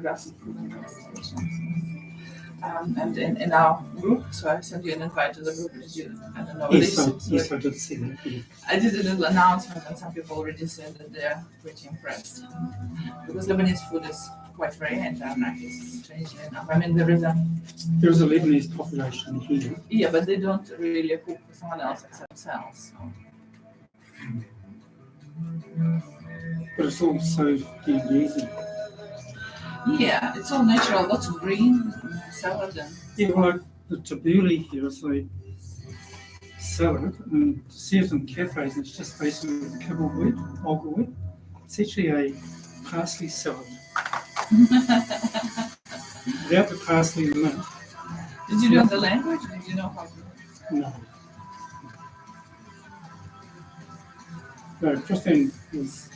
Russian food and destinations. And in our group, so I sent you an invite to the group. Did you? I don't know. Yes, I did see that. Yeah. I did a little announcement, and some people already said that they're pretty impressed because Lebanese food is quite rare in Taranaki. Strangely enough, I mean there is a Lebanese population here. Yeah, but they don't really cook for someone else except themselves. But it's also dead easy. Yeah, it's all natural. Lots of green salad and. Yeah, like the tabbouleh here is a salad, and served in cafes. It's just basically kibble wheat, bulgur wheat. It's actually a parsley salad. Without the parsley and mint. Did you learn the language? Did you know how to? No. No, Christine was.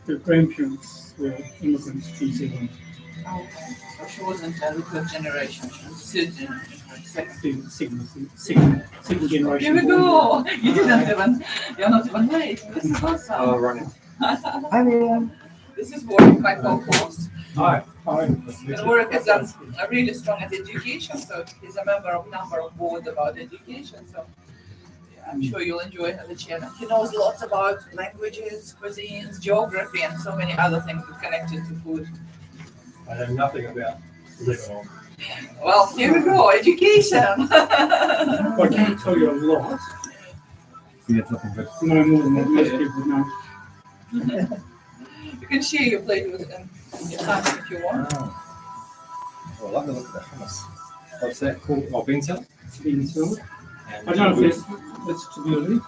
Her grandparents were immigrants to New Zealand. Oh, okay. So she wasn't the third generation. She was Second generation. Here we go. You didn't even. You're not even late. This is awesome. Oh, running. Hi, William. This is Warwick, my co-host. Hi. And Warwick is really strong at education, so he's a member of number of boards about education. So yeah, I'm sure you'll enjoy the chairman. He knows lots about languages, cuisines, geography, and so many other things connected to food. I know nothing about Lebanon. Well, here we go, education. I can't tell you a lot. Yeah, it's nothing but. No more than what most people know. You can share your plate with them in your time if you want. Oh. Well, I like the look of the hummus. What's that called? Oh, bean salad? It's bean salad. I don't know if that's tabbouleh.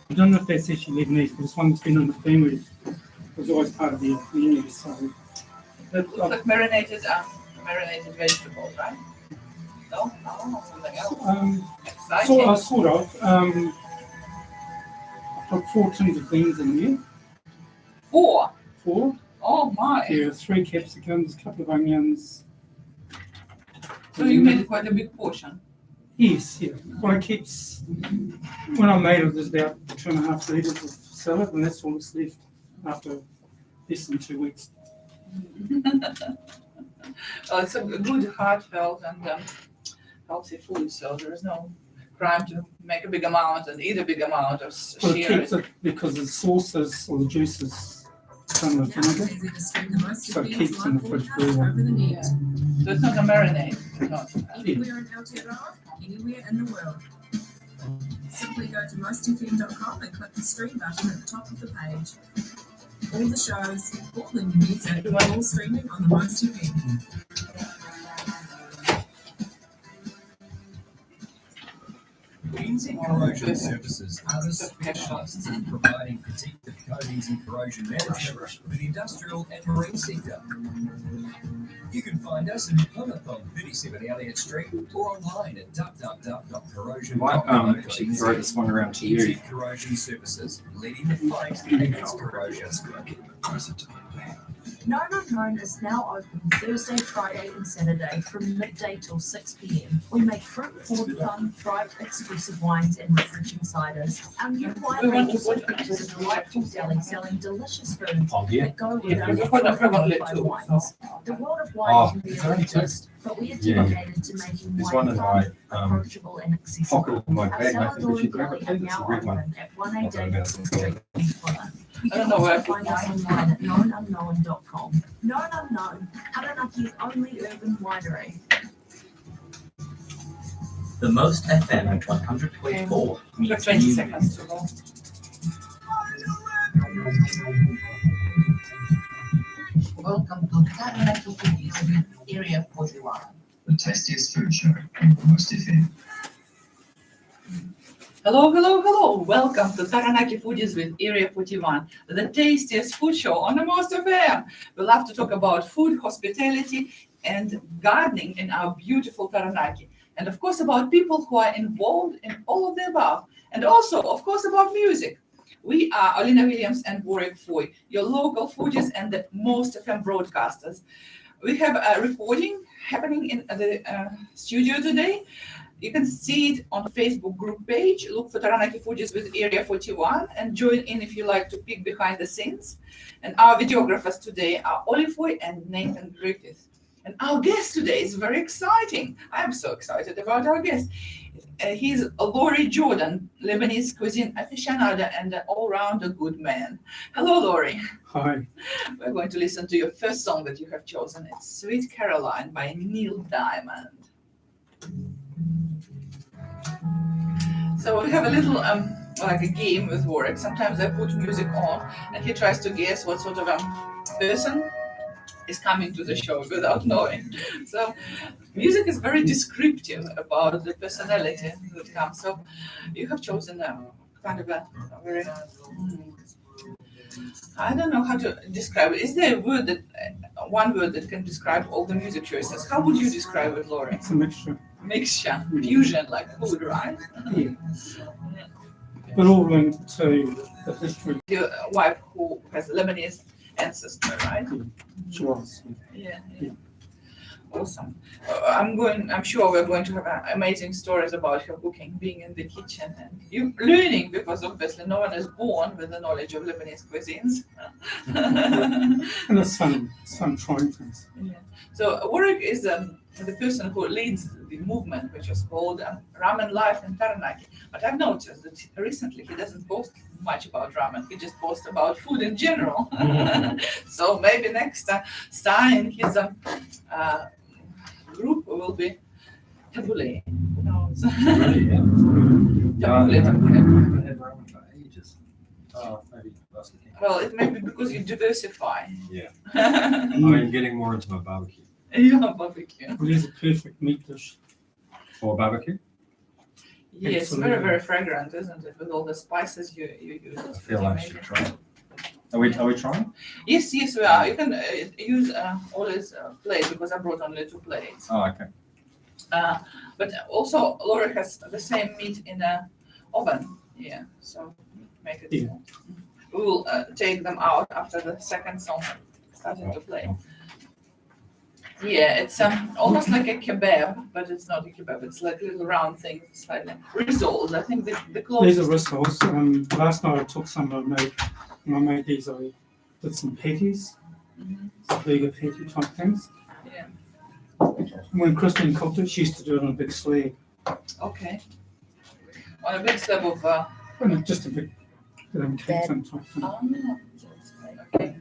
I don't know if that's actually Lebanese, but it's one that's been in the family. It was always part of the menu, so. Looks like marinated vegetables, right? No, something else. Sort of. I put 4 tins of beans in there. 4? 4. Oh my! There are 3 capsicums, a couple of onions. So you made quite a big portion. Yes, yeah. Well, when I made it, there's about 2.5 litres of salad, and that's all that's left after less than 2 weeks. It's a good, heartfelt, and healthy food, so there is no crime to make a big amount and eat a big amount or Well, it share keeps it because the sauces or the juices come with vinegar, so it keeps in the fridge very long. Yeah. So it's not a marinade. Not. Anywhere in Aotearoa, anywhere in the world. Simply go to mostfm.com and click the stream button at the top of the page. All the shows, all the new music, all streaming on the Most FM. Easy Corrosion Services are the specialists in providing protective coatings and corrosion management for the industrial and marine sector. You can find us in Plymouth on 37 Elliott Street or online at www.corrosion.com. Actually throw this one around to you. Easy Corrosion Services, leading the fight against corrosion. Known Unknown is now open Thursday, Friday and Saturday from midday till 6 p.m. We make fruit forward fun, fried exclusive wines and refreshing ciders. Our new winery also produces a delightful deli selling delicious foods that go with our 25 wines. The world of wine can be a little twist, but we are dedicated to making wine fun, approachable and accessible. Pocket of my Our bag, I cellar think door we should and grab deli it. are It's a now red one. open at 1A Davidson Street in Plymouth. You I don't can know where I also put find us mine. online at knownunknown.com. Known Unknown, Taranaki's only urban winery. The Most FM 100.4 For meets 20 you. seconds to go. Welcome to Taranaki Foodies with Area 41. The tastiest food show on Most FM. Hello. Welcome to Taranaki Foodies with Area 41, the tastiest food show on the Most FM. We love to talk about food, hospitality, and gardening in our beautiful Taranaki. And of course, about people who are involved in all of the above. And also, of course, about music. We are Olina Williams and Warwick Foy, your local foodies and the Most FM broadcasters. We have a recording happening in the studio today. You can see it on Facebook group page. Look for Taranaki Foodies with Area 41 and join in if you like to peek behind the scenes. And our videographers today are Olifoy and Nathan Griffith. And our guest today is very exciting. I'm so excited about our guest. He's Laurie Jordan, Lebanese cuisine aficionado and an all-rounder good man. Hello, Laurie. Hi. We're going to listen to your first song that you have chosen. It's Sweet Caroline by Neil Diamond. So we have a little like a game with Warwick. Sometimes I put music on and he tries to guess what sort of person is coming to the show without knowing. So music is very descriptive about the personality that comes. So you have chosen kind of a very I don't know how to describe it. Is there a word that one word that can describe all the music choices? How would you describe it, Laurie? It's a mixture. Mixture, fusion, like food, right? Yeah. But all linked to the history. Your wife who has Lebanese ancestry, right? She was. Yeah. Yeah. Awesome. I'm sure we're going to have amazing stories about her cooking, being in the kitchen, and you learning, because obviously no one is born with the knowledge of Lebanese cuisines. And it's fun trying things. Yeah. So Warwick is the person who leads the movement, which is called Ramen Life in Taranaki. But I've noticed that recently he doesn't post much about ramen. He just posts about food in general. So maybe next time his group will be tabbouleh. Who knows? Tabbouleh. I haven't had ramen for ages. Oh, maybe last weekend. Well, it may be because you diversify. Yeah. I'm getting more into my barbecue. You have barbecue. It is a perfect meat dish. For barbecue? Yes, very, very fragrant, isn't it? With all the spices you use. I feel like I should try it. Are we trying? Yes, we are. You can use Ole's plate because I brought only 2 plates. Oh, okay. But also, Laura has the same meat in an oven. Yeah, so make it. Yeah. We will take them out after the second song started to play. Yeah, it's almost like a kebab, but it's not a kebab. It's like little round things, slightly rissoles. I think the closest. These are rissoles. Last night I took some I made. When I made these, I did some patties, some burger patty type things. Yeah. And when Christine cooked it, she used to do it on a big slab. Okay. On a big slab of. Just a big cake type thing. Okay.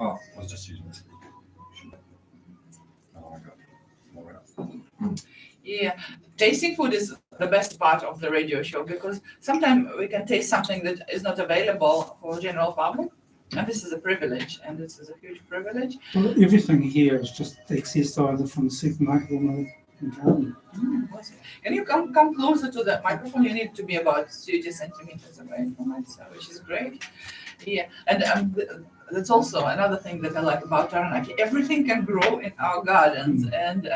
Oh, I was just using this. Oh my God. Yeah, tasting food is the best part of the radio show because sometimes we can taste something that is not available for general public, and this is a privilege, and this is a huge privilege. Well, everything here is just accessed either from the supermarket or the garden. Awesome. Can you come closer to the microphone? You need to be about 30 centimeters away from it, so, which is great. Yeah, and that's also another thing that I like about Taranaki. Everything can grow in our gardens, and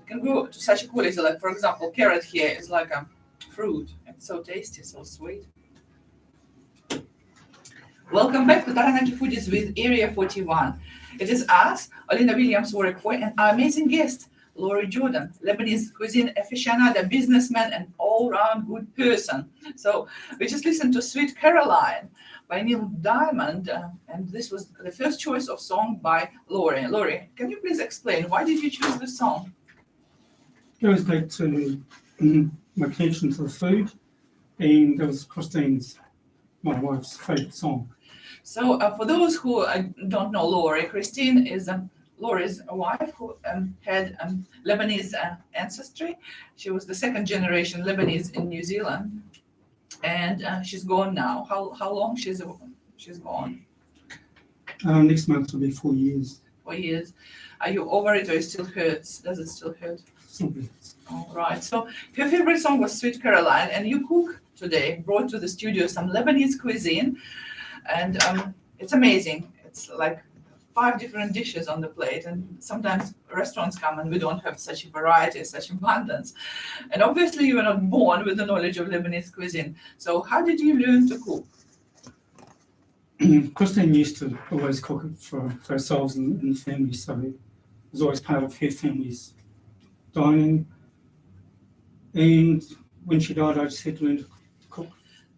can grow to such a quality. Like, for example, carrot here is like a fruit. It's so tasty, so sweet. Welcome back to Taranaki Foodies with Area 41. It is us, Alina Williams, Warwick Foy, and our amazing guest, Laurie Jordan, Lebanese cuisine aficionado, businessman, and all-round good person. So we just listened to Sweet Caroline by Neil Diamond, and this was the first choice of song by Laurie. Laurie, can you please explain why did you choose this song? Goes back to my connection to the food, and it was Christine's, my wife's favourite song. So for those who don't know Laurie, Christine is Laurie's wife who had Lebanese ancestry. She was the second generation Lebanese in New Zealand, and she's gone now. How long she's gone? Next month will be 4 years. 4 years. Are you over it, or it still hurts? Does it still hurt? All right. So her favorite song was Sweet Caroline, and you cook today, brought to the studio some Lebanese cuisine, and it's amazing. It's like 5 different dishes on the plate, and sometimes restaurants come and we don't have such a variety, such abundance. And obviously you were not born with the knowledge of Lebanese cuisine. So how did you learn to cook? Christine used to always cook it for ourselves and the family, so it was always part of her family's dining. And when she died, I just had to learn to cook.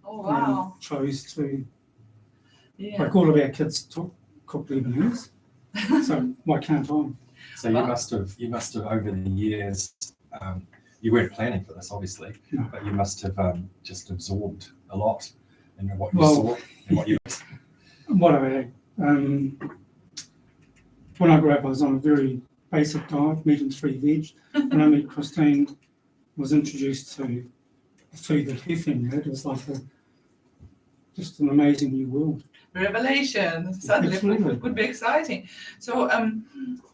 Oh, wow. And chose to, Yeah. like all of our kids, cook Lebanese. So why can't I? So you must have over the years, you weren't planning for this, obviously, No. but you must have just absorbed a lot in what you Well, saw and what you. What I ate. When I grew up, I was on a very basic diet, meat and 3 veg. When I met Christine, I was introduced to the food that her family had. It was like just an amazing new world. Revelation. Suddenly it would be exciting. So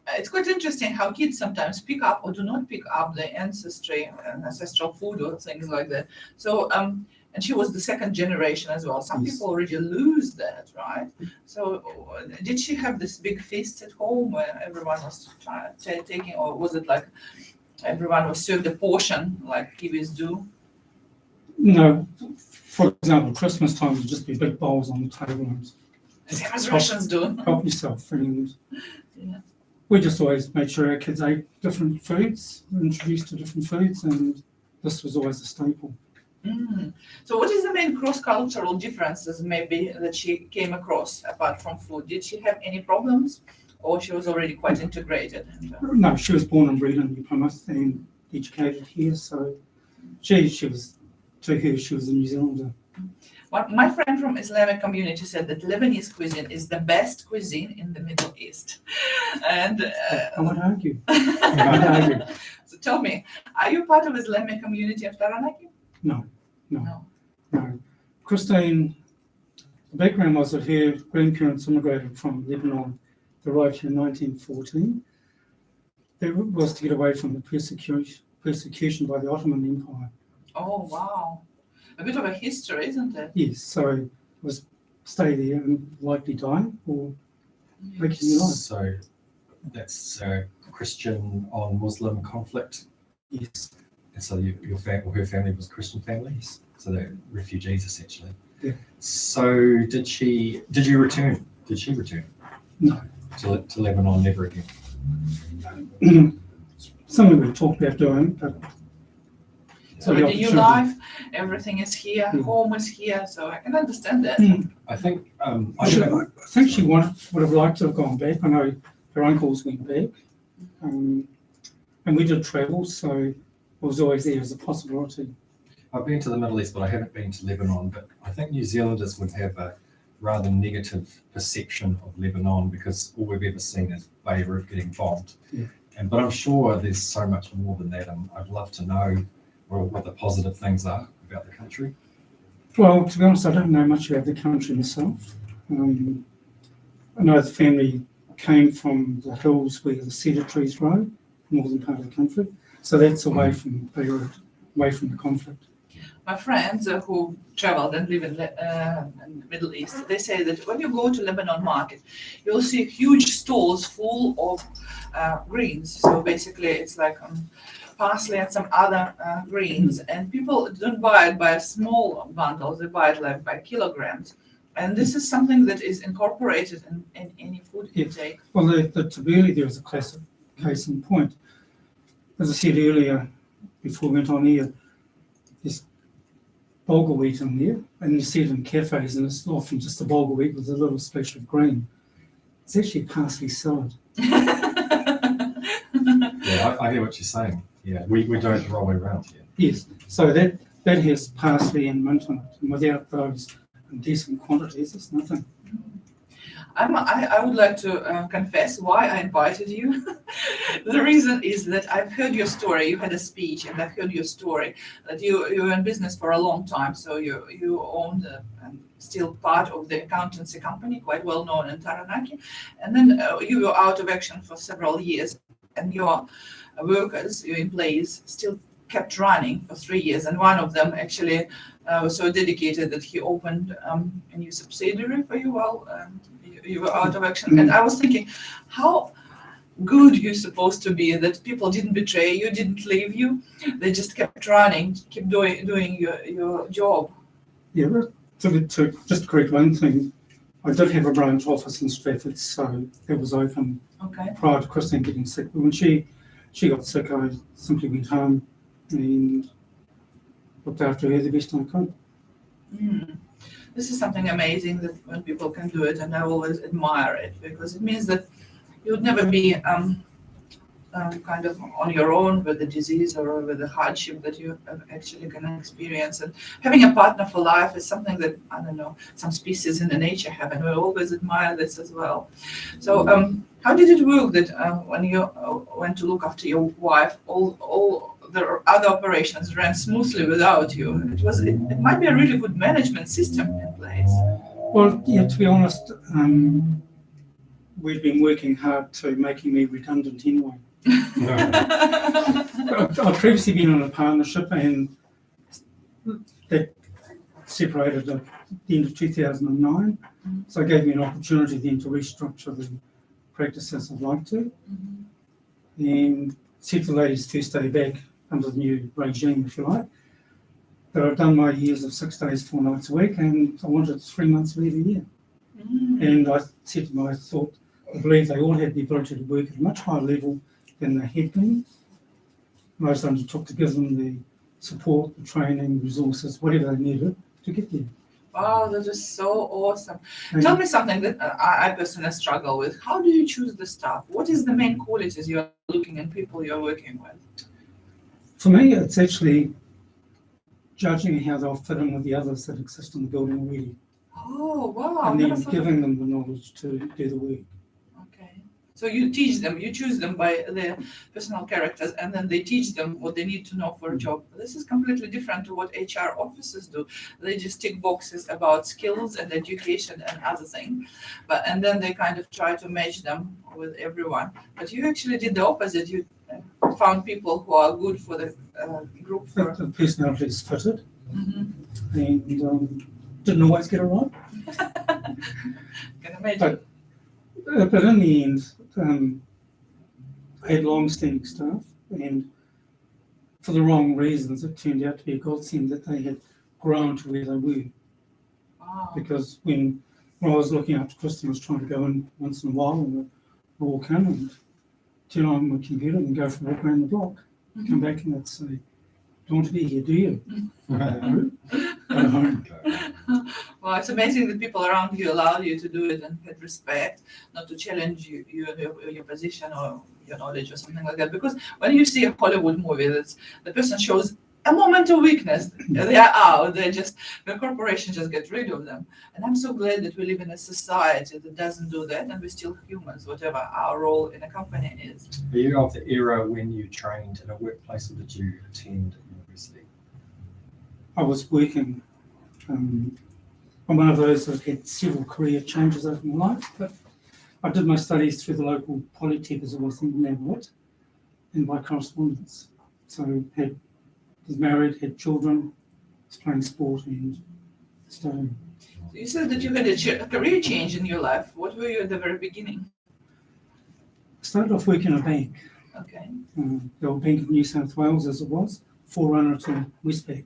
it's quite interesting how kids sometimes pick up or do not pick up the ancestral food or things like that. So and she was the second generation as well. Some people already lose that, right? So did she have this big feast at home where everyone was taking, or was it like everyone was served a portion like Kiwis do? No, for example, Christmas time would just be big bowls on the table and Same as Russians do. help yourself. And Yeah. we just always made sure our kids ate different foods, were introduced to different foods, and this was always a staple. Mm. So what is the main cross-cultural differences maybe that she came across apart from food? Did she have any problems or she was already quite integrated? No, she was born and bred in New Plymouth and educated here, so she was, to her, she was a New Zealander. Well, my friend from Islamic community said that Lebanese cuisine is the best cuisine in the Middle East. And I would argue. I would argue. So tell me, are you part of Islamic community of Taranaki? No. Christine, the background was that her grandparents immigrated from Lebanon. They arrived here in 1914. That was to get away from the persecution by the Ottoman Empire. Oh, wow. A bit of a history, isn't it? Yes, so it was stay there and likely die or making your life. So that's Christian on Muslim conflict. Yes. And so your family, or her family was Christian families, so they're refugees essentially. Yeah. So did you return? Did she return? No. To Lebanon, never again. Something we talked about doing, but So in the new life, everything is here, home is here, so I can understand that. I think I think she would have liked to have gone back. I know her uncles went back, and we did travel, so it was always there as a possibility. I've been to the Middle East, but I haven't been to Lebanon. But I think New Zealanders would have a rather negative perception of Lebanon because all we've ever seen is Beirut getting bombed. Yeah. But I'm sure there's so much more than that, and I'd love to know what the positive things are about the country. Well, to be honest, I don't know much about the country myself. I know the family came from the hills where the cedar trees grow, northern part of the country. So that's away from Beirut, away from the conflict. My friends who traveled and live in the Middle East, they say that when you go to Lebanon market, you'll see huge stalls full of greens. So basically it's like parsley and some other greens, and people don't buy it by small bundles, they buy it like by kilograms. And this is something that is incorporated in any food intake. Well, the tabbouleh there is a classic case in point. As I said earlier, before we went on here, there's bulgur wheat in there, and you see it in cafes, and it's often just a bulgur wheat with a little splash of green. It's actually parsley salad. Yeah, I hear what you're saying. Yeah, we do it the wrong way around here. Yes, so that has parsley and mint in it, and without those in decent quantities, it's nothing. I would like to confess why I invited you. The reason is that I've heard your story. You had a speech, and I've heard your story that you were in business for a long time. So you owned still part of the accountancy company, quite well known in Taranaki, and then you were out of action for several years, and your workers, your employees, still kept running for 3 years, and one of them actually was so dedicated that he opened a new subsidiary for you while you were out of action. And I was thinking, how good you're supposed to be that people didn't betray you, didn't leave you, they just kept running, keep doing your job. Yeah, but to just correct one thing, I did have a branch office in Stratford, so it was open prior to Christine getting sick. But when she got sick, I simply went home and looked after her the best I could. Mm. This is something amazing that when people can do it, and I always admire it because it means that you would never be kind of on your own with the disease or with the hardship that you are actually going to experience. And having a partner for life is something that, I don't know, some species in the nature have, and we always admire this as well. So how did it work that when you went to look after your wife, all the other operations ran smoothly without you? It might be a really good management system in place. Well, yeah, to be honest, we've been working hard to making me redundant anyway. I've previously been in a partnership and that separated at the end of 2009. So it gave me an opportunity then to restructure the practice as I'd like to. And said to the ladies to stay back under the new regime, if you like, that I've done my years of 6 days, 4 nights a week, and I wanted 3 months leave a year. And I said to them, I believe they all had the ability to work at a much higher level than they had been. Most undertook to give them the support, the training, resources, whatever they needed to get there. Wow, that is so awesome. And Tell me something that I personally struggle with. How do you choose the staff? What is the main qualities you're looking at people you're working with? for me, it's actually judging how they'll fit in with the others that exist in the building already, Oh, wow. and then That's giving them the knowledge to do the work. Okay. So you teach them, you choose them by their personal characters, and then they teach them what they need to know for a job. This is completely different to what HR officers do. They just tick boxes about skills and education and other things, and then they kind of try to match them with everyone. But you actually did the opposite. You found people who are good for the group. The personalities fitted, Mhm. and didn't always get it right. Can imagine. But in the end, I had long-standing staff, and for the wrong reasons, it turned out to be a godsend that they had grown to where they were. Wow. Because when I was looking after Kristen, I was trying to go in once in a while and walk in and turn on my computer and go for a walk around the block. Come back and they'd say, "Don't want to be here, do you?" No. Go home. Well, it's amazing that people around you allow you to do it and had respect, not to challenge you your position or your knowledge or something like that. Because when you see a Hollywood movie, that's the person shows a moment of weakness. They are out. The corporation just get rid of them. And I'm so glad that we live in a society that doesn't do that, and we're still humans, whatever our role in a company is. Are you of the era when you trained in a workplace, or did you attend university? I was working. I'm one of those that had several career changes over my life, but I did my studies through the local polytech, as it was in Lebanese, and by correspondence. So was married, had children, was playing sport and studying. You said that you had a career change in your life. What were you at the very beginning? I started off working in a bank, Okay. the old Bank of New South Wales as it was, forerunner to Westpac.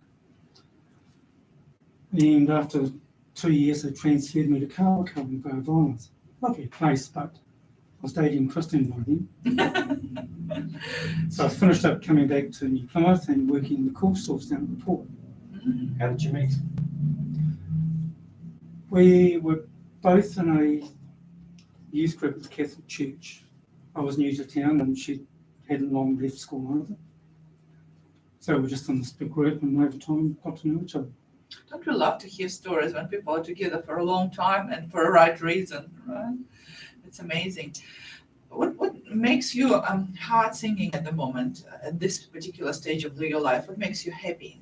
And after 2 years, they transferred me to Carl in Bay of Islands. Lovely place, but I was dating Kristen by then. So I finished up coming back to New Plymouth and working in the cool stores down at the port. How did you meet? We were both in a youth group at the Catholic Church. I was new to town and she hadn't long left school either. So we were just in this big group and over time got to know each other. Don't we love to hear stories when people are together for a long time and for a right reason, right? It's amazing. What makes you heart singing at the moment, at this particular stage of your life? What makes you happy?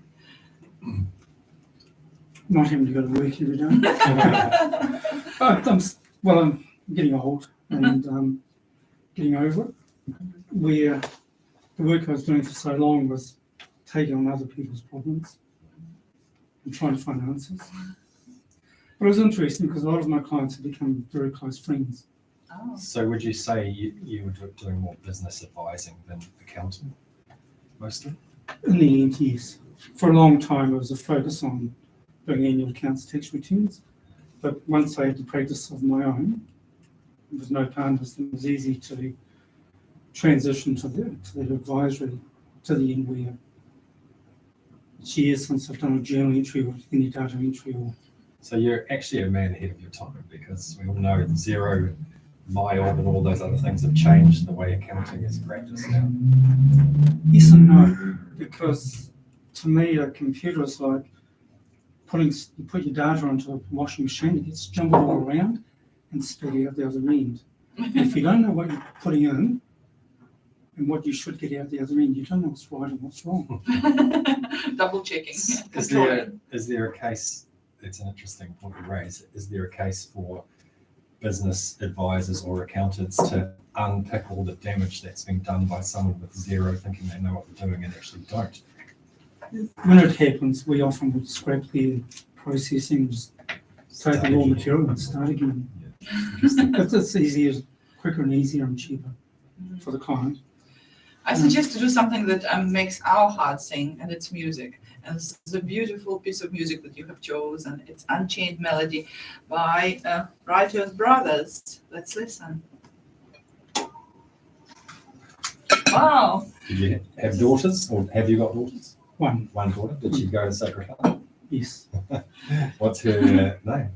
Not having to go to work every day. I'm getting old and getting over it. Where the work I was doing for so long was taking on other people's problems and trying to find answers. But it was interesting because a lot of my clients have become very close friends. Oh. So would you say you were doing more business advising than accounting, mostly? In the end, yes. For a long time, it was a focus on doing annual accounts, tax returns. But once I had the practice of my own, there was no partners, it was easy to transition to the advisory to the end where It's years since I've done a journal entry or any data entry or So you're actually a man ahead of your time because we all know zero, MyOb, and all those other things have changed the way accounting is practiced now. yes and no, because to me a computer is like you put your data onto a washing machine, it gets jumbled all around and spit out the other end. If you don't know what you're putting in and what you should get out the other end, you don't know what's right and what's wrong. Double checking. Is there a case, it's an interesting point to raise, is there a case for business advisors or accountants to unpick all the damage that's been done by someone with zero thinking they know what they're doing and actually don't? When it happens, we often would scrap the processing, just take the raw material and start again. Interesting. But it's easier, quicker and easier and cheaper for the client. I suggest to do something that makes our heart sing, and it's music. And this is a beautiful piece of music that you have chosen. It's Unchained Melody by Writers Brothers. Let's listen. Wow. Did you have daughters, or have you got daughters? One, One daughter. Did she go to Sacred Heart? yes. What's her name?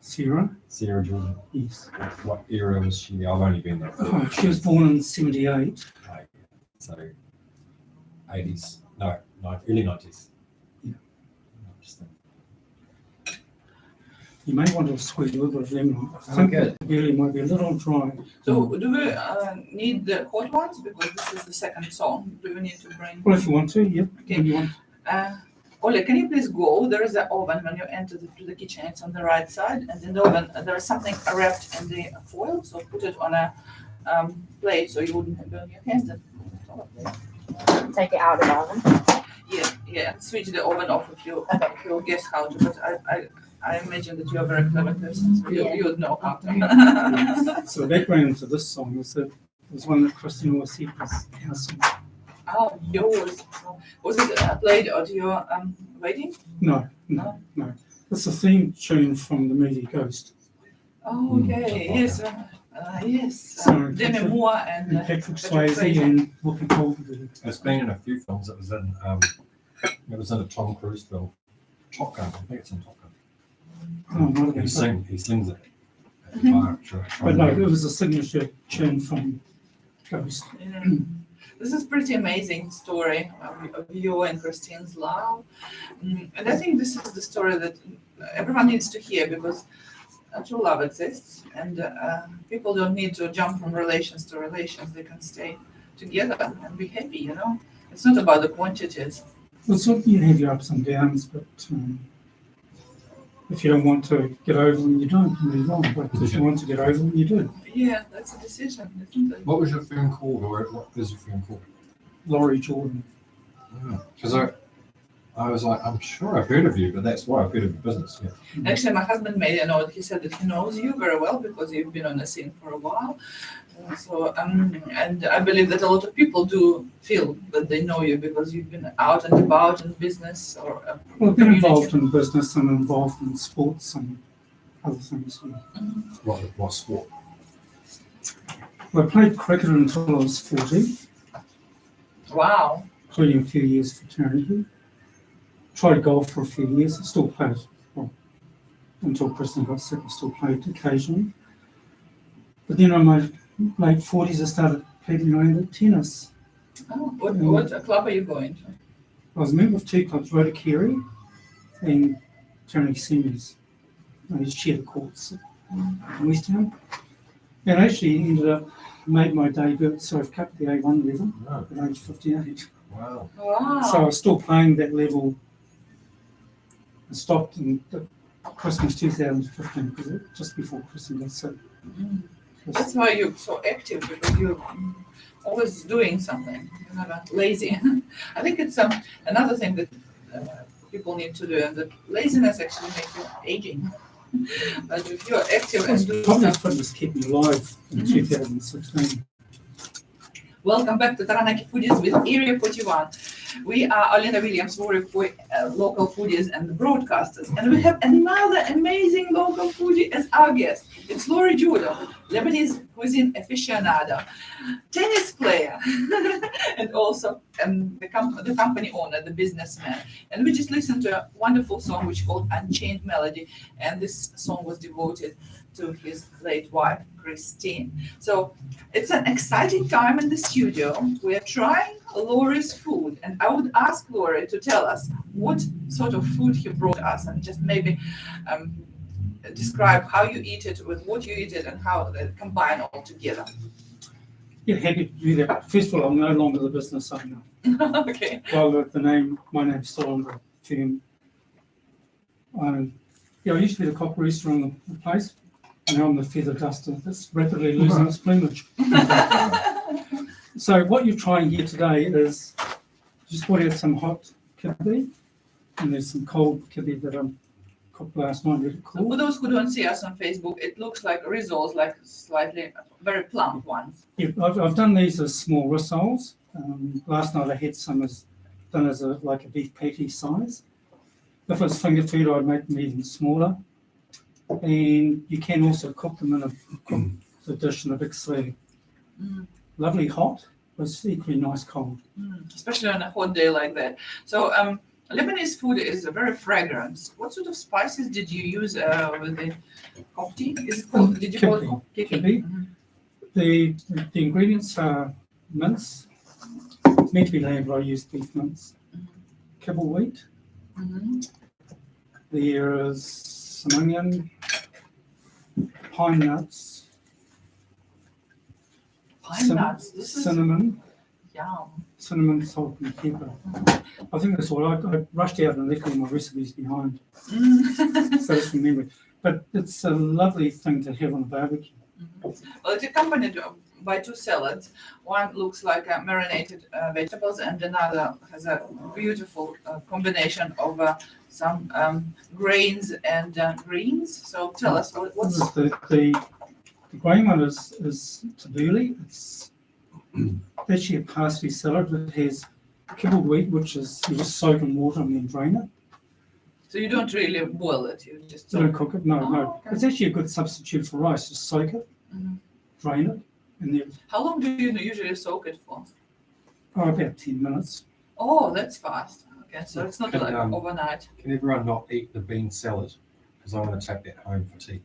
Sarah, Sarah Jordan. yes. What era was she? I've only been there. Oh, she was born in 78. So 80s, no, early 90s. Yeah. Interesting. You may want to squeeze a little bit of lemon. I Oh, think good. the belly might be a little dry. So do we need the hot ones? Because this is the second song. Do we need to bring... Well, if you want to, yeah. Okay. When you want. Ole, can you please go? There is an oven when you enter the kitchen. It's on the right side. And in the oven, there is something wrapped in the foil. So put it on a plate so you wouldn't burn your hands. And Take it out of the oven. yeah. Switch the oven off if you guess how to. But I imagine that you're a very clever person, so you would know how to. So the background to this song is that it was one that Christina always said was our song. Oh, yours. Was it played at your wedding? No. It's a theme tune from the movie Ghost. Oh, okay. Yes. Yes. So, Demi Moore and Patrick Swayze and Whoopi Goldberg. It's been in a few films. It was in a Tom Cruise film, Top Gun. I think it's in Top Gun. Oh, might have been. He slings it at the bar. But no, it was a signature tune from Ghost. Yeah. This is pretty amazing story of you and Christine's love. And I think this is the story that everyone needs to hear because true love exists and people don't need to jump from relations to relations. They can stay together and be happy, you know. It's not about the quantities. Well, certainly you have your ups and downs, but if you don't want to get over them, you don't, you move on. But if you want to get over them, you do. Yeah, that's a decision, isn't it? What was your firm called, or what is your firm called? Laurie Jordan. Because I was like, I'm sure I've heard of you, but that's why I've heard of your business. Yeah. Actually, my husband made a note. He said that he knows you very well because you've been on the scene for a while. And I believe that a lot of people do feel that they know you because you've been out and about in business or Well, I've been involved in business and involved in sports and other things. Yeah. What sport? Well, I played cricket until I was 40, Wow. including a few years for Taranaki. Tried golf for a few years. I still played. Well, until Kristen got sick, I still played occasionally. But then in my late 40s, I started pegging around at tennis. Oh, what club are you going to? I was a member of two clubs, Rotakiri and Taranaki Seniors. I used to share the courts in West Town. And I actually ended up, made my debut at Surf Cup, the A1 level, at age 58. Wow. Wow. So I was still playing that level. I stopped in Christmas 2015, because it just before Christmas got sick. That's why you're so active because you're always doing something. You're not lazy. I think it's another thing that people need to do, and that laziness actually makes you aging. But if you're active and do Public stuff. fitness kept me alive in 2016. Welcome back to Taranaki Foodies with Area 41. We are Alina Williams, we're local foodies and broadcasters. And we have another amazing local foodie as our guest. It's Lori Judo, Lebanese cuisine aficionado, tennis player, and also the company owner, the businessman. And we just listened to a wonderful song which called Unchained Melody. And this song was devoted to his late wife, Christine. So it's an exciting time in the studio. We're trying Lori's food, and I would ask Lori to tell us what sort of food he brought us, and just maybe describe how you eat it, with what you eat it, and how they combine all together. Yeah, happy to do that. First of all, I'm no longer the business owner. Okay. Well, my name's still on the firm. I used to be the cock rooster on the place. Now I'm the feather duster that's rapidly losing its plumage. So what you're trying here today is just put out some hot kibbe, and there's some cold kibbe that I cooked last night. Really cool. For those who don't see us on Facebook, it looks like rissoles, like slightly very plump ones. Yeah, I've done these as small rissoles. Last night I had some done as a beef patty size. If it's finger food, I'd make them even smaller. And you can also cook them in the dish in a big sleeve. Lovely hot, but it's equally nice cold. Especially on a hot day like that. So Lebanese food is very fragrant. What sort of spices did you use with the kofti? Is it called? Did you call it kibbe? The ingredients are mince. It's meant to be lamb, but I use beef mince. Kibble wheat. There is some onion, pine nuts, cinnamon, cinnamon, salt, and pepper. I think that's all. I rushed out and left all my recipes behind, so just remember. But it's a lovely thing to have on a barbecue. Well, it's accompanied by two salads. One looks like marinated vegetables, and another has a beautiful combination of some grains and greens. So tell us what's the grain one is tabbouleh. It's actually a parsley salad that has kibbled wheat, which is you just soak in water and then drain it. So you don't really boil it, you just don't cook it. No. Okay. It's actually a good substitute for rice. Just soak it, drain it, and then. How long do you usually soak it for? Oh, about 10 minutes. Oh, that's fast. Okay, so it's not like overnight. Can everyone not eat the bean salad? Because I want to take that home for tea.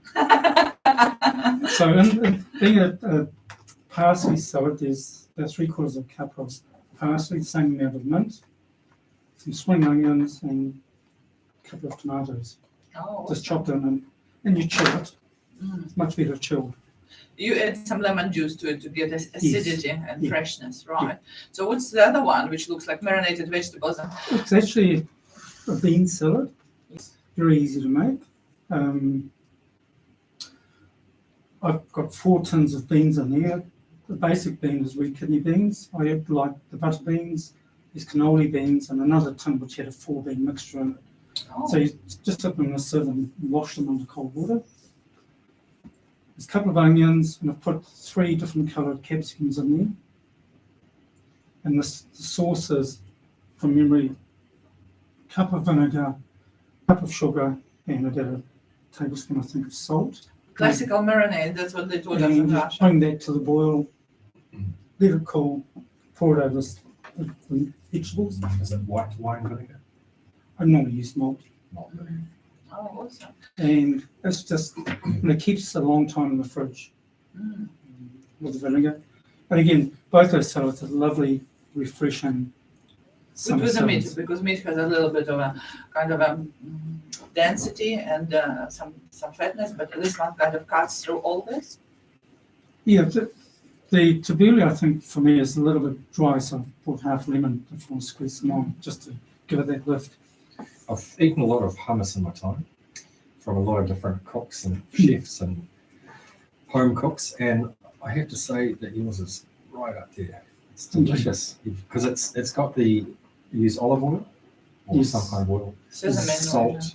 So in being a parsley salad, there's about 3/4 cup of parsley, the same amount of mint, some spring onions, and a couple of tomatoes. Oh, just chopped in, and you chill it. It's much better chilled. You add some lemon juice to it to get acidity and freshness, right? Yeah. So what's the other one, which looks like marinated vegetables? It's actually a bean salad. It's very easy to make. I've got 4 tins of beans in there. The basic bean is red kidney beans. I add like the butter beans, there's cannoli beans, and another tin which had a 4-bean mixture in it. Oh. So you just dip them in a sieve and wash them under cold water. There's a couple of onions, and I've put 3 different coloured capsicums in there. And the sauce is, from memory, a cup of vinegar, a cup of sugar, and about a tablespoon, I think, of salt. Classical marinade, that's what they told us in And Russia. bring that to the boil, let it cool, pour it over the vegetables. Is it white wine vinegar? I normally use malt. Oh, awesome. And it's just, and it keeps a long time in the fridge with the vinegar. And again, both those salads are lovely, refreshing. Good with the meat, because meat has a little bit of a kind of a density and some fatness, but this one kind of cuts through all this. Yeah, the tabbouleh, I think, for me is a little bit dry, so I put half lemon if I want to squeeze some on, just to give it that lift. I've eaten a lot of hummus in my time from a lot of different cooks and chefs and home cooks, and I have to say that yours is right up there. It's delicious because it's got you use olive oil or some kind of oil, salt,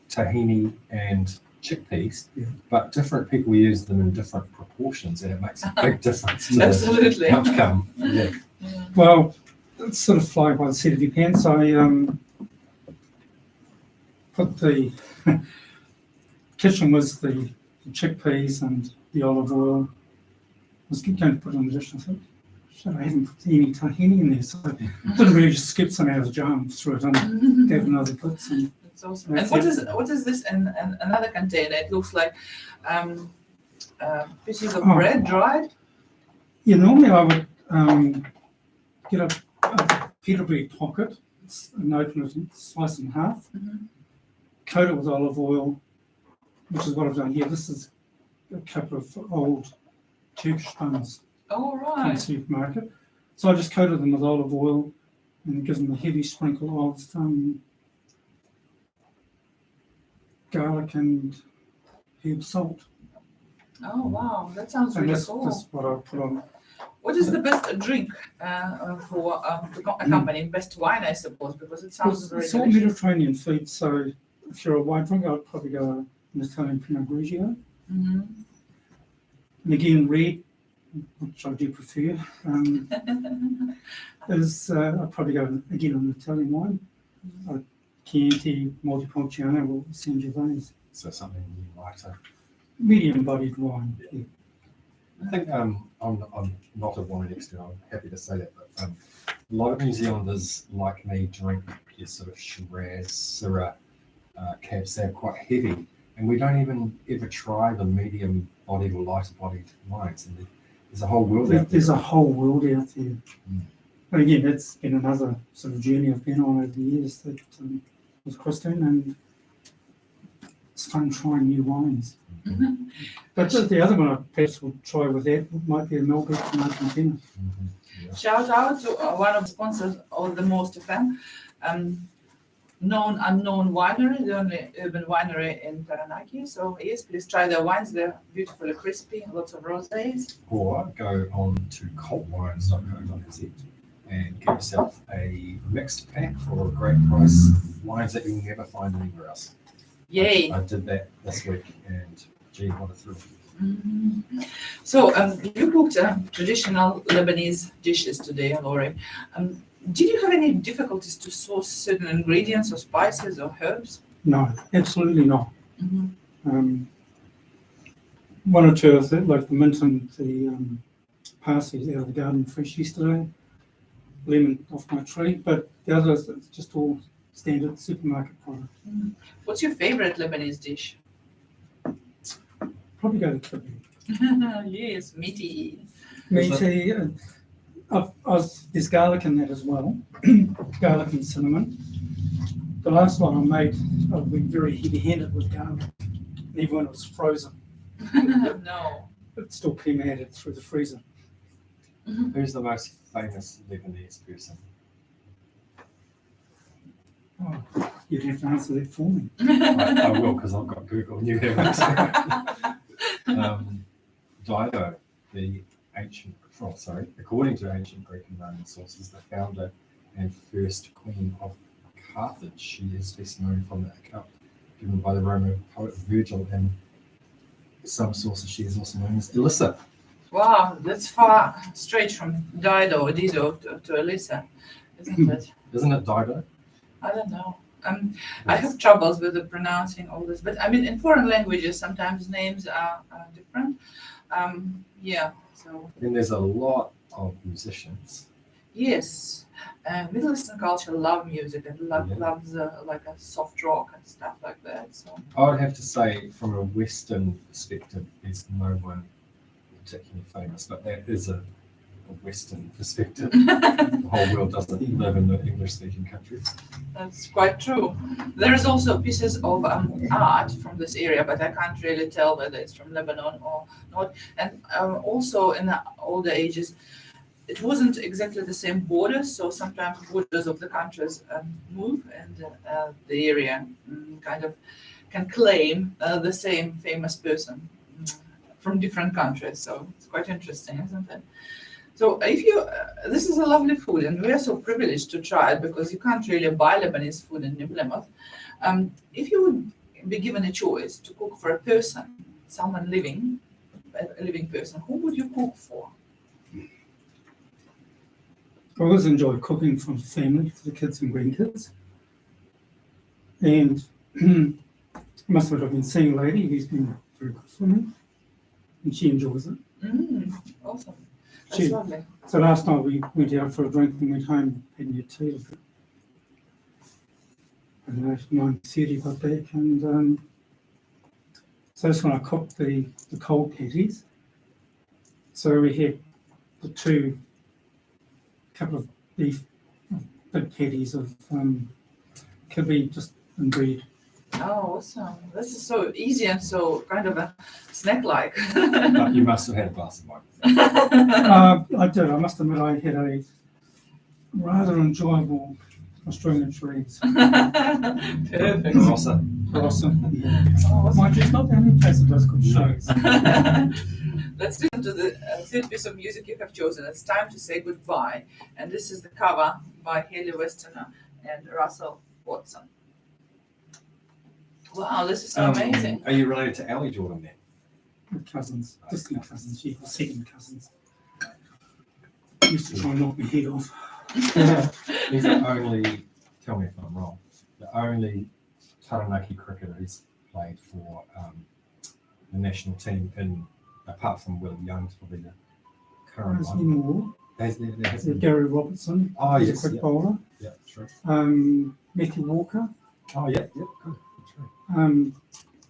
tahini, and chickpeas, but different people use them in different proportions, and it makes a big difference in the Absolutely. outcome. Yeah. Well, it's sort of flying by the seat of your pants. I put the kitchen was the chickpeas and the olive oil. I was going to put an additional thing. Shit, I haven't put any tahini in there, so I didn't really just skip some out of the jar and threw it in, gave it another put. And That's awesome. And what is this in another container? It looks like pieces of bread dried. yeah, normally I would get a pita bread pocket and open it and slice it in half, coat it with olive oil, which is what I've done here. This is a couple of old Turkish buns Oh, from the right. supermarket. So I just coated them with olive oil and give them a heavy sprinkle of garlic and herb salt. Oh, wow. That sounds And really that's cool. what I put on. What is the best drink for to accompany best wine, I suppose, because it sounds very It's all delicious. Mediterranean food, so if you're a wine drinker, I'd probably go an Italian Pinot Grigio. Mhm. And again, red, which I do prefer, is I'd probably go again an Italian wine, like Chianti, Montepulciano, or Sangiovese. So something lighter. Medium-bodied wine. Yeah. I think I'm not a wine expert. I'm happy to say that, but a lot of New Zealanders like me drink your sort of Shiraz, Syrah, Cab Sav quite heavy, and we don't even ever try the medium-bodied or lighter-bodied wines. And there's a whole world out there. There's a whole world out there. But again, that's been another sort of journey I've been on over the years that with Christine, and it's fun trying new wines. But the other one I perhaps will try with that might be a Melbourne from Argentina. Yeah. Shout out to one of the sponsors of the Most FM, known unknown winery, the only urban winery in Taranaki. So yes, please try their wines. They're beautifully crispy, lots of rosés. Or go on to cultwines.co.nz and get yourself a mixed pack for a great price. Wines that you'll never find anywhere else. Yay! I did that this week, and gee, what a thrill. Mhm. So you cooked traditional Lebanese dishes today, Lori. Did you have any difficulties to source certain ingredients or spices or herbs? No, absolutely not. Mm-hmm. One or two of them, like the mint and the parsley out of the garden fresh yesterday, lemon off my tree, but the others, it's just all standard supermarket product. What's your favorite Lebanese dish? Probably go to kibbeh. Yes, meaty. Meaty. There's garlic in that as well, garlic and cinnamon. The last one I made, I've been very heavy-handed with garlic, even when it was frozen. No. It still came out it through the freezer. Who's the most famous Lebanese person? Oh, you'd have to answer that for me. I will, because I've got Google. You haven't. Dido, the ancient, according to ancient Greek and Roman sources, the founder and first queen of Carthage. She is best known from the account given by the Roman poet Virgil, and some sources she is also known as Elissa. Wow, that's far straight from Dido or Dido to Elissa, isn't it? Isn't it Dido? I don't know. I have troubles with the pronouncing all this, but I mean, in foreign languages, sometimes names are different. Yeah, so. Then there's a lot of musicians. Yes, Middle Eastern culture love music and loves like a soft rock and stuff like that. So I would have to say, from a Western perspective, there's no one particularly famous, but that is a Western perspective. The whole world doesn't live in the English-speaking countries. that's quite true. There is also pieces of art from this area, but I can't really tell whether it's from Lebanon or not. And also in the older ages, it wasn't exactly the same borders, so sometimes borders of the countries move, and the area kind of can claim the same famous person from different countries. So it's quite interesting, isn't it? So if you, this is a lovely food, and we are so privileged to try it because you can't really buy Lebanese food in New Plymouth. If you would be given a choice to cook for a person, someone a living person, who would you cook for? I always enjoy cooking for the family, for the kids and grandkids. And must have been seeing a lady who's been very good for me, and she enjoys it. Awesome. That's She- lovely. So last night we went out for a drink and went home and had tea with her. And at 9:30 got back, and so that's when I cooked the cold patties. So we had the two couple of beef big patties of kibbe just in bread. Oh, awesome. This is so easy and so kind of a snack-like. But you must have had a glass of wine. I did. I must admit, I had a rather enjoyable Australian treats. Perfect. Rossa. Awesome. Oh, Mind you, it's not the only place that does good No. shows. Let's listen to the third piece of music you have chosen. It's Time to Say Goodbye. And this is the cover by Haley Westerner and Russell Watson. Wow, this is so amazing. Are you related to Ali Jordan then? My cousins, distant cousins, yeah, second cousins. Used to try and knock my head off. He's the only, tell me if I'm wrong, the only Taranaki cricketer who's played for the national team apart from Will Young's probably the current There's any one. more. There There's been. Gary Robertson, Oh, he's yes, a quick yeah. bowler. Yeah, true. Matthew Walker, Oh, yeah, good. True.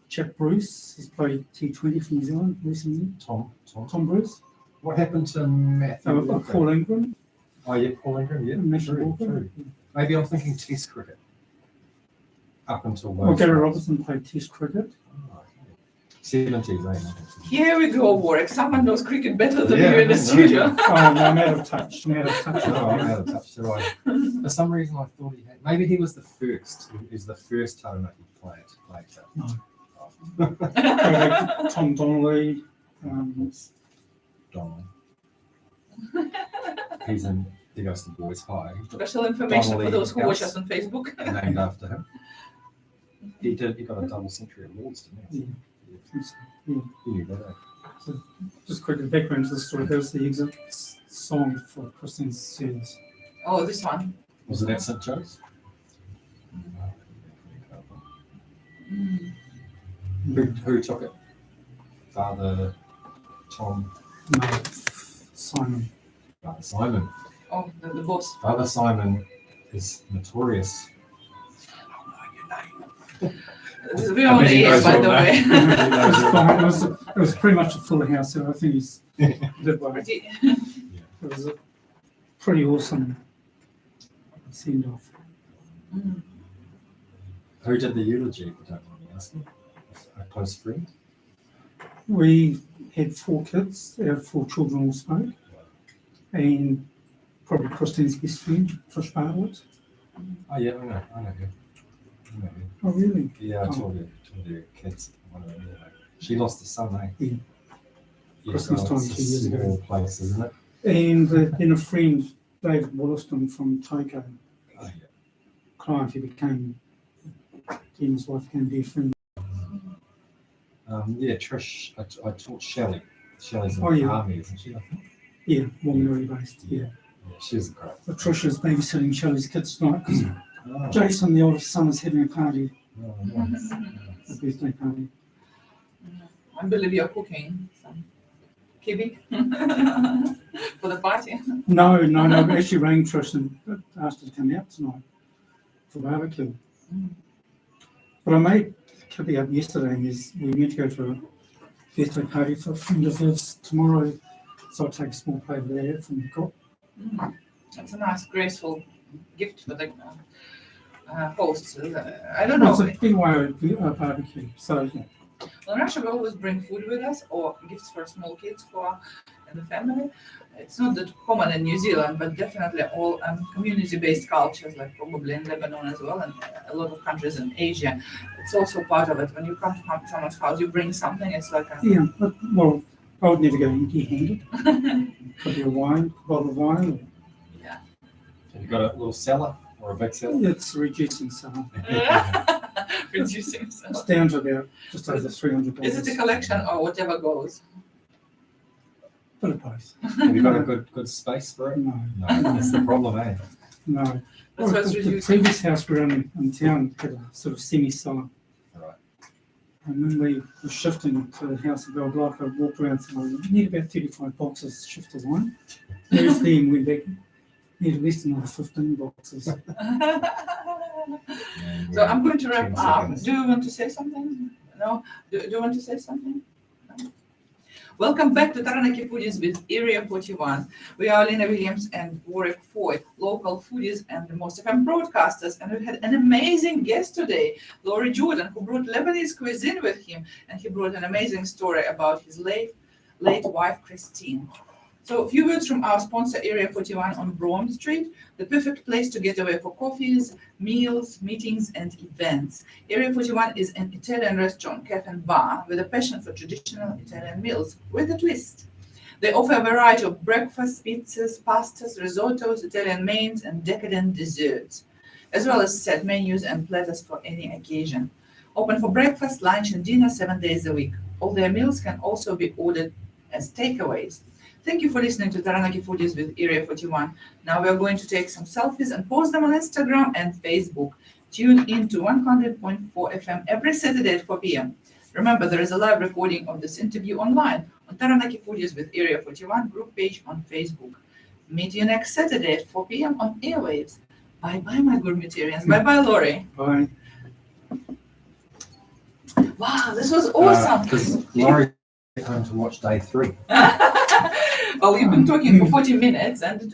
Chap Bruce has played T20 for New Zealand recently. Tom. Tom Bruce, What happened to Matthew Walker? Paul Ingram, Oh, yeah, Paul Ingram, yeah. Matthew True, Walker. true. Maybe I'm thinking Test cricket. Up until Well, those Gary days. Robertson played Test cricket. Oh, okay. 70s, eh? Here we go, Warwick. Someone knows cricket better than Yeah, you in the no. studio. Oh, no, I'm out of touch. No, I'm out of touch. So for some reason, I thought he had. Maybe he was the first. He was the first Taranaki player to play it. No. Oh. Tom Donnelly, Donald. He goes to Boys High. Special information for Donnelly those who watch House. us on Facebook. Named after him. He got a double century awards, didn't he? yeah. He knew that. Eh? Just quick background to the story. That was the exit song for Christine's service. Oh, this one. Was it at St. Joe's? Who took it? Father Tom. No, Simon. Father Simon. Oh, the boss. Father Simon is notorious. We're on the He air, knows by your the way. name. He knows your name. It was pretty much a full house, so I think he's did well. It was a pretty awesome send off. Who did the eulogy, if you don't mind me asking? A close friend? We had 4 kids, our 4 children all spoke, and probably Christine's best friend, Trish Bartlett. Oh, yeah, I know her. I know her. Oh, really? Yeah, I told her kids. One of them, yeah. She lost a son, eh? Yeah. Yeah, Christmas so time it's a 2 years ago. small place, isn't it? And then a friend, David Wollaston from Taiko, Oh, yeah. client who became, he and his wife became dear friends. Yeah, Trish, I taught Shelley. Shelley's in Oh, the yeah. army, isn't she? I think. Yeah, Whanganui based, yeah. Yeah, she's great. But Trisha's babysitting Shelley's kids tonight because Oh, Jason, the oldest son, is having a party, oh, nice. a birthday party. I believe you're cooking some kiwi for the party. No, we actually rang Trish and asked her to come out tonight for barbecue. But I made kiwi up yesterday and we meant to go to a birthday party for a friend of his tomorrow, so I'll take a small plate of that from the cook. It's a nice, graceful gift for the hosts. I don't know. It's a BYO barbecue, so yeah. Well, in Russia, we always bring food with us or gifts for small kids for in the family. It's not that common in New Zealand, but definitely all community-based cultures, like probably in Lebanon as well, and a lot of countries in Asia. It's also part of it. When you come to someone's house, you bring something. It's like a Yeah, but, well, I would never go empty-handed. Could be a bottle of wine. Have you got a little cellar or a big cellar? It's reducing some. reducing. So. It's down to about just over $300. Is it a collection or whatever goes? Bit of both. Have you got a good space for it? No, No, that's the problem, eh? no. That's Well, what's the reduced. previous house we were in town had a sort of semi-cellar. Right. And when we were shifting to the house in Belglock, I walked around and I need about 35 boxes to shift to one. Whereas then we back, need at least another 15 boxes. So And I'm going to 10 wrap up. seconds. Do you want to say something? No? Do you want to say something? No? Welcome back to Taranaki Foodies with Area 41. We are Lena Williams and Warwick Foy, local foodies and the Most FM broadcasters. And we've had an amazing guest today, Laurie Jordan, who brought Lebanese cuisine with him. And he brought an amazing story about his late wife, Christine. So a few words from our sponsor, Area 41 on Braum Street, the perfect place to get away for coffees, meals, meetings, and events. Area 41 is an Italian restaurant, cafe and bar with a passion for traditional Italian meals with a twist. They offer a variety of breakfasts, pizzas, pastas, risottos, Italian mains, and decadent desserts, as well as set menus and platters for any occasion. Open for breakfast, lunch, and dinner 7 days a week. All their meals can also be ordered as takeaways. Thank you for listening to Taranaki Foodies with Area 41. Now we are going to take some selfies and post them on Instagram and Facebook. Tune in to 100.4 FM every Saturday at 4 p.m. Remember, there is a live recording of this interview online on Taranaki Foodies with Area 41 group page on Facebook. Meet you next Saturday at 4 p.m. on airwaves. Bye-bye, my gourmetarians. Bye-bye, Laurie. Bye. Wow, this was awesome. Because Laurie home to watch day 3. Well, we've been talking for 40 minutes and